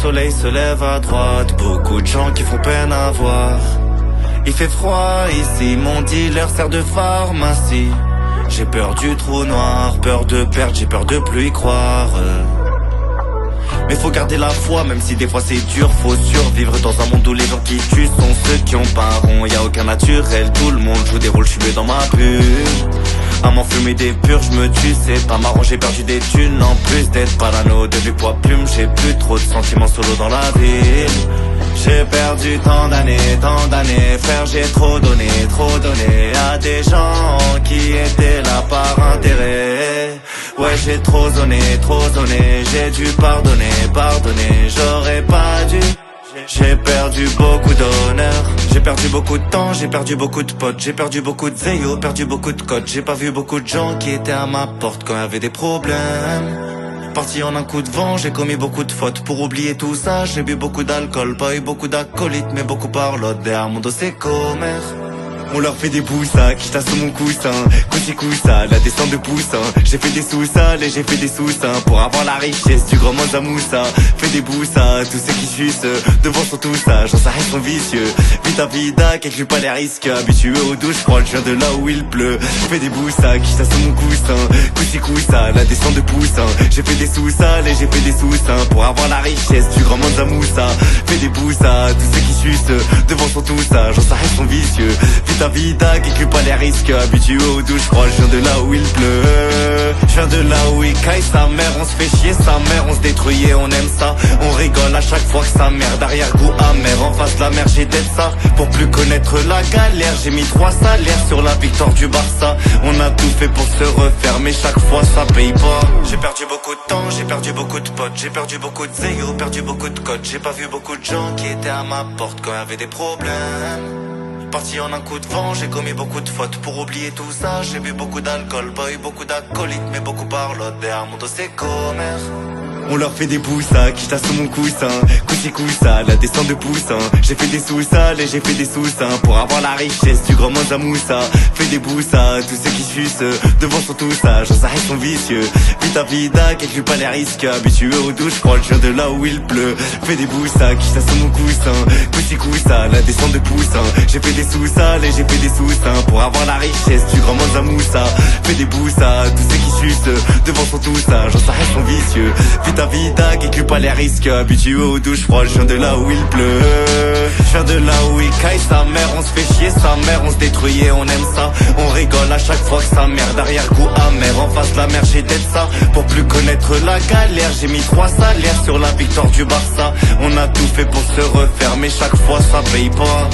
soleil se lève à droite, beaucoup de gens qui font peine à voir. Il fait froid ici, mon dealer sert de pharmacie. J'ai peur du trou noir, peur de perdre, j'ai peur de plus y croire. Mais faut garder la foi, même si des fois c'est dur, faut survivre dans un monde où les gens qui tuent sont ceux qui ont pas rond. Y'a aucun naturel, tout le monde joue des rôles, j'suis mieux dans ma bulle. À m'en fumer des purs, j'me tue, c'est pas marrant, j'ai perdu des thunes. En plus d'être parano, de poids plume, j'ai plus trop de sentiments solo dans la ville. J'ai perdu tant d'années, frère, j'ai trop donné à des gens qui étaient là par intérêt. Ouais, j'ai trop zoné, j'ai dû pardonner, j'aurais pas dû. J'ai perdu beaucoup d'honneur, j'ai perdu beaucoup de temps, j'ai perdu beaucoup de potes, j'ai perdu beaucoup de zéyo, perdu beaucoup de codes. J'ai pas vu beaucoup de gens qui étaient à ma porte quand y'avait des problèmes. Parti en un coup de vent, j'ai commis beaucoup de fautes. Pour oublier tout ça, j'ai bu beaucoup d'alcool. Pas eu beaucoup d'acolytes, mais beaucoup parlotte. Derrière mon dos c'est commerce. On leur fait des boussas, qui sous mon coussin. Coussa, la descente de poussin. J'ai fait des sous-sales et j'ai fait des sous-seins pour avoir la richesse du grand Manza Moussa. Fais des boussas, tous ceux qui sucent devant sont tout ça, j'en sais rien, sont vicieux. Vita vida, calcule pas les risques. Habitué aux douches froides, je viens de là où il pleut. Fais des boussas, qui sous mon coussin. Coussa, la descente de poussin. J'ai fait des sous-sales et j'ai fait des sous-seins pour avoir la richesse du grand Manza Moussa. Fais des boussas, tous ceux qui sucent devant sont tout ça, j'en sais rien, sont vicieux. Vita vida, calcule pas les risques. Habitué aux douches froides, je viens de là où il pleut. Je viens de là où il caille sa mère. On se fait chier sa mère, on se détruit et on aime ça. On rigole à chaque fois que sa mère d'arrière-goût amer. En face de la mer j'ai d'être ça. Pour plus connaître la galère, j'ai mis 3 salaires sur la victoire du Barça. On a tout fait pour se refaire, mais chaque fois ça paye pas. J'ai perdu beaucoup de temps, j'ai perdu beaucoup de potes. J'ai perdu beaucoup de zéyo, perdu beaucoup de codes. J'ai pas vu beaucoup de gens qui étaient à ma porte quand y'avait des problèmes. Parti en un coup de vent, j'ai commis beaucoup de fautes. Pour oublier tout ça, j'ai bu beaucoup d'alcool. Pas eu beaucoup d'acolytes, mais beaucoup parlotte. Derrière mon dos c'est commerce. On leur fait des boussas, qui sous mon coussin. Coussa, la descente de poussin. J'ai fait des sous-sales et j'ai fait des sous-seins pour avoir la richesse du grand Manza Moussa. Fais des boussas, tous ceux qui sucent devant sont tout ça, j'en sais rien, sont vicieux. Vita vida, calcule pas les risques. Habitué aux douches froides, je viens de là où il pleut. Fais des boussas, qui sous mon coussin. Coussa, la descente de poussin. J'ai fait des sous-sales et j'ai fait des sous-seins pour avoir la richesse du grand Manza Moussa. Fais des boussas, tous ceux qui sucent devant sont tout ça, j'en sais rien, sont vicieux. Vita vida, calcule pas les risques. Habitué aux douches froides, je viens de là où il pleut. Je viens de là où il caille sa mère. On se fait chier sa mère, on se détruit et on aime ça. On rigole à chaque fois que sa mère d'arrière-goût amer. En face de la mer j'ai d'être ça. Pour plus connaître la galère, j'ai mis 3 salaires sur la victoire du Barça. On a tout fait pour se refaire, mais chaque fois ça paye pas.